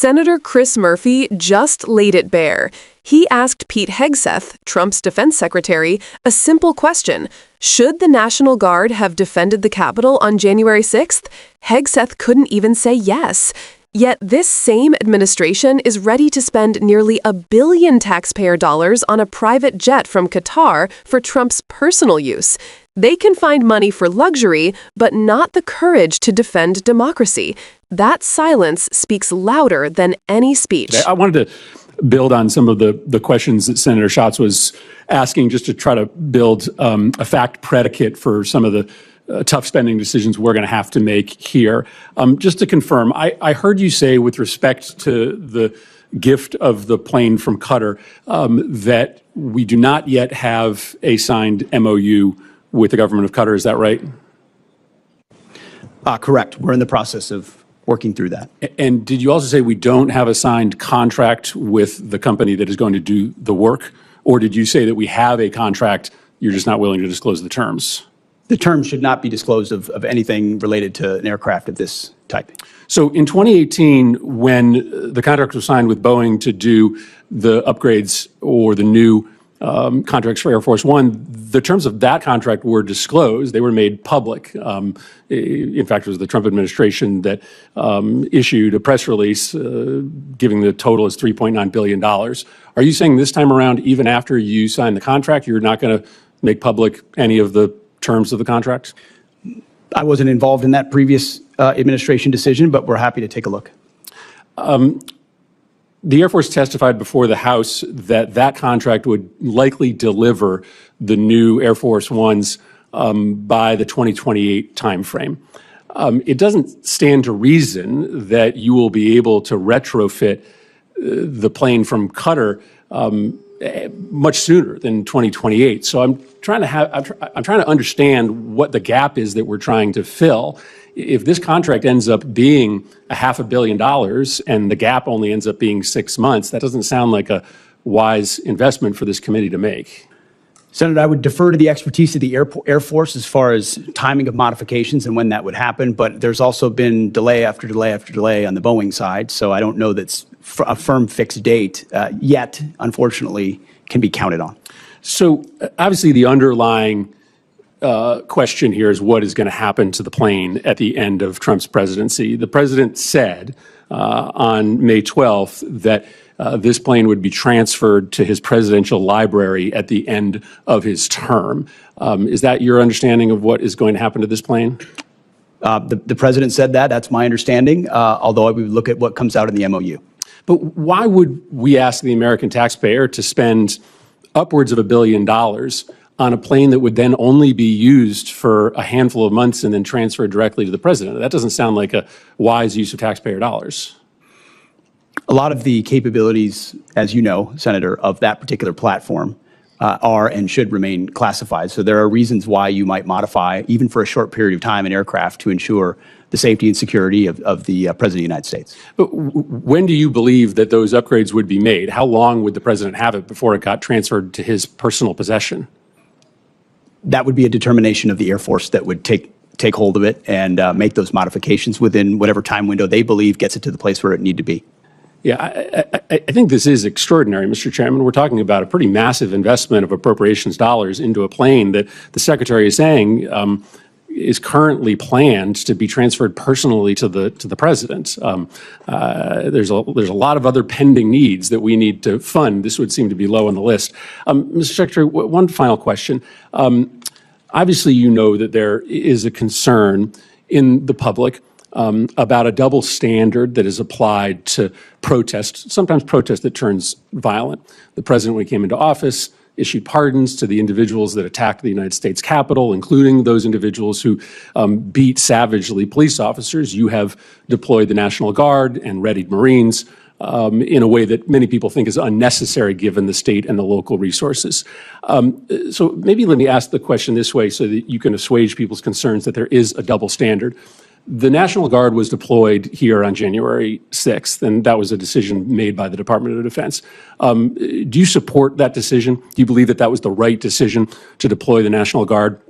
Senator Chris Murphy just laid it bare. He asked Pete Hegseth, Trump's defense secretary, a simple question. Should the National Guard have defended the Capitol on January 6th? Hegseth couldn't even say yes. Yet this same administration is ready to spend nearly $1 billion taxpayer dollars on a private jet from Qatar for Trump's personal use. They can find money for luxury, but not the courage to defend democracy. That silence speaks louder than any speech. I wanted to build on some of the questions that Senator Schatz was asking, just to try to build a fact predicate for some of the tough spending decisions we're going to have to make here. Just to confirm, I heard you say with respect to the gift of the plane from Qatar that we do not yet have a signed MOU with the government of Qatar. Is that right? Correct. We're in the process of working through that. And did you also say we don't have a signed contract with the company that is going to do the work? Or did you say that we have a contract, you're just not willing to disclose the terms? The terms should not be disclosed of anything related to an aircraft of this type. So in 2018, when the contract was signed with Boeing to do the upgrades or the new contracts for Air Force One, the terms of that contract were disclosed. They were made public. In fact, it was the Trump administration that issued a press release giving the total as $3.9 billion. Are you saying this time around, even after you signed the contract, you're not going to make public any of the terms of the contract? I wasn't involved in that previous administration decision, but we're happy to take a look. The Air Force testified before the House that that contract would likely deliver the new Air Force Ones by the 2028 timeframe. It doesn't stand to reason that you will be able to retrofit the plane from Qatar much sooner than 2028. So I'm trying to understand what the gap is that we're trying to fill. If this contract ends up being $500 million and the gap only ends up being 6 months, that doesn't sound like a wise investment for this committee to make. Senator, I would defer to the expertise of the Air Force as far as timing of modifications and when that would happen, but there's also been delay after delay after delay on the Boeing side, so I don't know that's a firm fixed date yet, unfortunately, can be counted on. So obviously the underlying question here is what is going to happen to the plane at the end of Trump's presidency. The president said on May 12th that this plane would be transferred to his presidential library at the end of his term. Is that your understanding of what is going to happen to this plane? The president said that. That's my understanding, although I would look at what comes out in the MOU. But why would we ask the American taxpayer to spend upwards of $1 billion on a plane that would then only be used for a handful of months and then transferred directly to the president? That doesn't sound like a wise use of taxpayer dollars. A lot of the capabilities, as you know, Senator, of that particular platform are and should remain classified. So there are reasons why you might modify, even for a short period of time, an aircraft to ensure the safety and security of the President of the United States. But when do you believe that those upgrades would be made? How long would the president have it before it got transferred to his personal possession? That would be a determination of the Air Force that would take hold of it and make those modifications within whatever time window they believe gets it to the place where it need to be. Yeah, I think this is extraordinary, Mr. Chairman. We're talking about a pretty massive investment of appropriations dollars into a plane that the Secretary is saying is currently planned to be transferred personally to the President. There's a lot of other pending needs that we need to fund. This would seem to be low on the list. Mr. Secretary, one final question. Obviously, you know that there is a concern in the public about a double standard that is applied to protest, sometimes protest that turns violent. The president, when he came into office, issued pardons to the individuals that attacked the United States Capitol, including those individuals who beat savagely police officers. You have deployed the National Guard and readied Marines in a way that many people think is unnecessary given the state and the local resources. So maybe let me ask the question this way so that you can assuage people's concerns that there is a double standard. The National Guard was deployed here on January 6th, and that was a decision made by the Department of Defense. Do you support that decision? Do you believe that that was the right decision to deploy the National Guard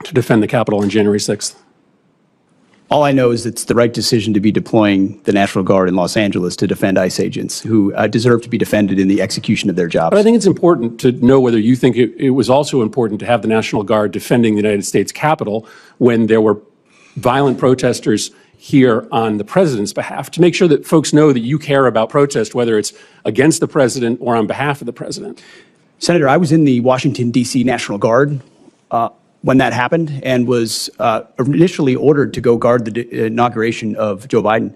to defend the Capitol on January 6th? All I know is it's the right decision to be deploying the National Guard in Los Angeles to defend ICE agents who deserve to be defended in the execution of their jobs. But I think it's important to know whether you think it was also important to have the National Guard defending the United States Capitol when there were violent protesters here on the president's behalf, to make sure that folks know that you care about protest, whether it's against the president or on behalf of the president. Senator, I was in the Washington, D.C. National Guard when that happened and was initially ordered to go guard the inauguration of Joe Biden.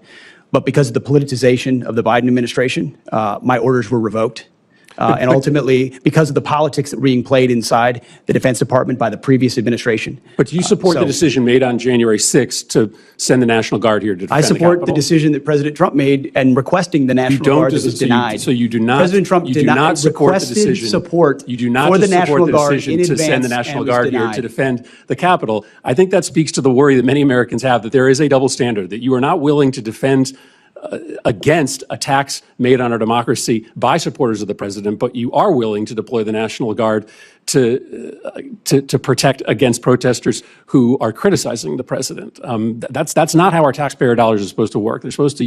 But because of the politicization of the Biden administration, my orders were revoked. And ultimately, because of the politics that were being played inside the Defense Department by the previous administration. But do you support the decision made on January 6th to send the National Guard here to defend the Capitol? I support the decision that President Trump made and requesting the National Guard that was denied. So you do not. President Trump you do not support the decision. You do not for the National Guard to send the National Guard here to defend the Capitol. I think that speaks to the worry that many Americans have that there is a double standard, that you are not willing to defend against attacks made on our democracy by supporters of the president, but you are willing to deploy the National Guard to protect against protesters who are criticizing the president. That's not how our taxpayer dollars are supposed to work. They're supposed to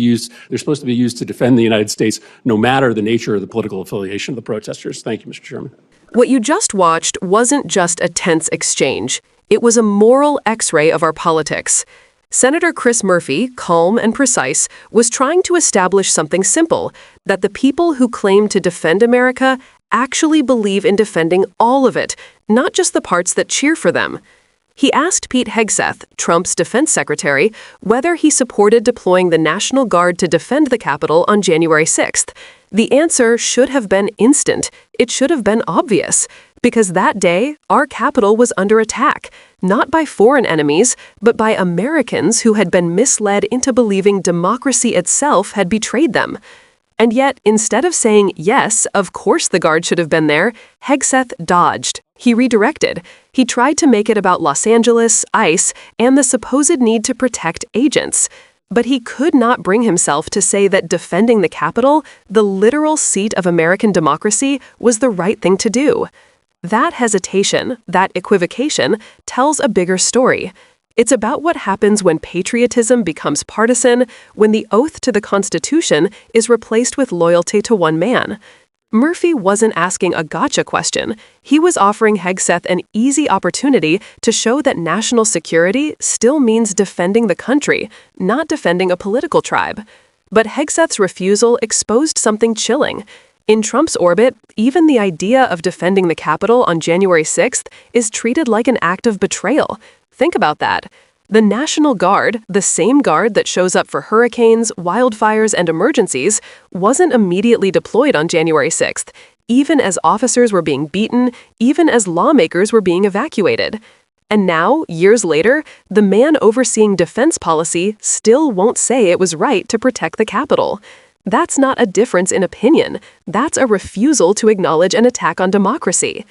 be used to defend the United States, no matter the nature of the political affiliation of the protesters. Thank you, Mr. Chairman. What you just watched wasn't just a tense exchange. It was a moral X-ray of our politics. Senator Chris Murphy, calm and precise, was trying to establish something simple, that the people who claim to defend America actually believe in defending all of it, not just the parts that cheer for them. He asked Pete Hegseth, Trump's defense secretary, whether he supported deploying the National Guard to defend the Capitol on January 6th. The answer should have been instant. It should have been obvious. Because that day, our Capitol was under attack, not by foreign enemies, but by Americans who had been misled into believing democracy itself had betrayed them. And yet, instead of saying, yes, of course the Guard should have been there, Hegseth dodged. He redirected. He tried to make it about Los Angeles, ICE, and the supposed need to protect agents. But he could not bring himself to say that defending the Capitol, the literal seat of American democracy, was the right thing to do. That hesitation, that equivocation, tells a bigger story. It's about what happens when patriotism becomes partisan, when the oath to the Constitution is replaced with loyalty to one man. Murphy wasn't asking a gotcha question. He was offering Hegseth an easy opportunity to show that national security still means defending the country, not defending a political tribe. But Hegseth's refusal exposed something chilling. In Trump's orbit, even the idea of defending the Capitol on January 6th is treated like an act of betrayal. Think about that. The National Guard, the same guard that shows up for hurricanes, wildfires, and emergencies, wasn't immediately deployed on January 6th, even as officers were being beaten, even as lawmakers were being evacuated. And now, years later, the man overseeing defense policy still won't say it was right to protect the Capitol. That's not a difference in opinion. That's a refusal to acknowledge an attack on democracy.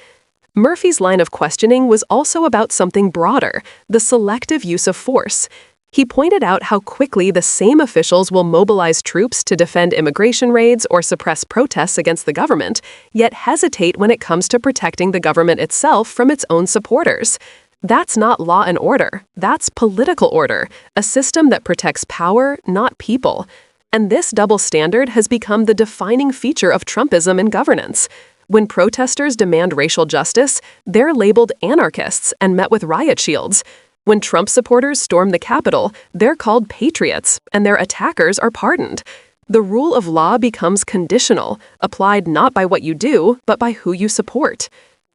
Murphy's line of questioning was also about something broader, the selective use of force. He pointed out how quickly the same officials will mobilize troops to defend immigration raids or suppress protests against the government, yet hesitate when it comes to protecting the government itself from its own supporters. That's not law and order. That's political order, a system that protects power, not people. And this double standard has become the defining feature of Trumpism in governance. When protesters demand racial justice, they're labeled anarchists and met with riot shields. When Trump supporters storm the Capitol, they're called patriots, and their attackers are pardoned. The rule of law becomes conditional, applied not by what you do, but by who you support.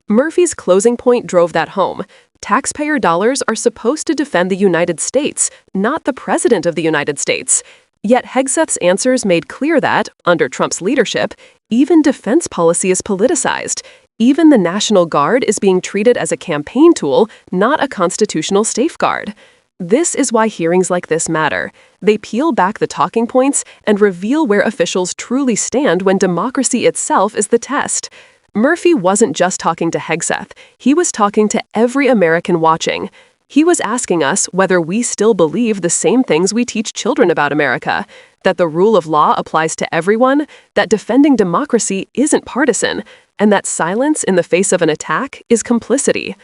Murphy's closing point drove that home. Taxpayer dollars are supposed to defend the United States, not the President of the United States. Yet Hegseth's answers made clear that, under Trump's leadership, even defense policy is politicized. Even the National Guard is being treated as a campaign tool, not a constitutional safeguard. This is why hearings like this matter. They peel back the talking points and reveal where officials truly stand when democracy itself is the test. Murphy wasn't just talking to Hegseth. He was talking to every American watching. He was asking us whether we still believe the same things we teach children about America, that the rule of law applies to everyone, that defending democracy isn't partisan, and that silence in the face of an attack is complicity.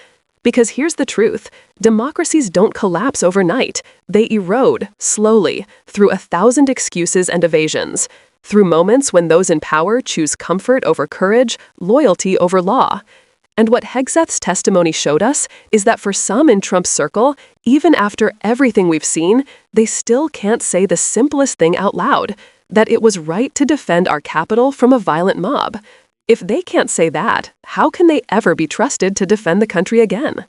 Because here's the truth. Democracies don't collapse overnight. They erode, slowly, through 1,000 excuses and evasions. Through moments when those in power choose comfort over courage, loyalty over law. And what Hegseth's testimony showed us is that for some in Trump's circle, even after everything we've seen, they still can't say the simplest thing out loud, that it was right to defend our capital from a violent mob. If they can't say that, how can they ever be trusted to defend the country again?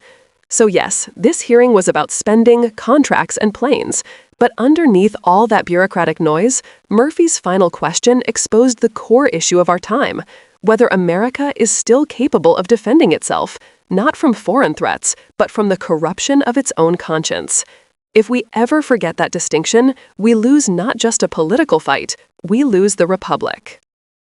So yes, this hearing was about spending, contracts, and planes. But underneath all that bureaucratic noise, Murphy's final question exposed the core issue of our time: whether America is still capable of defending itself, not from foreign threats, but from the corruption of its own conscience. If we ever forget that distinction, we lose not just a political fight, we lose the republic.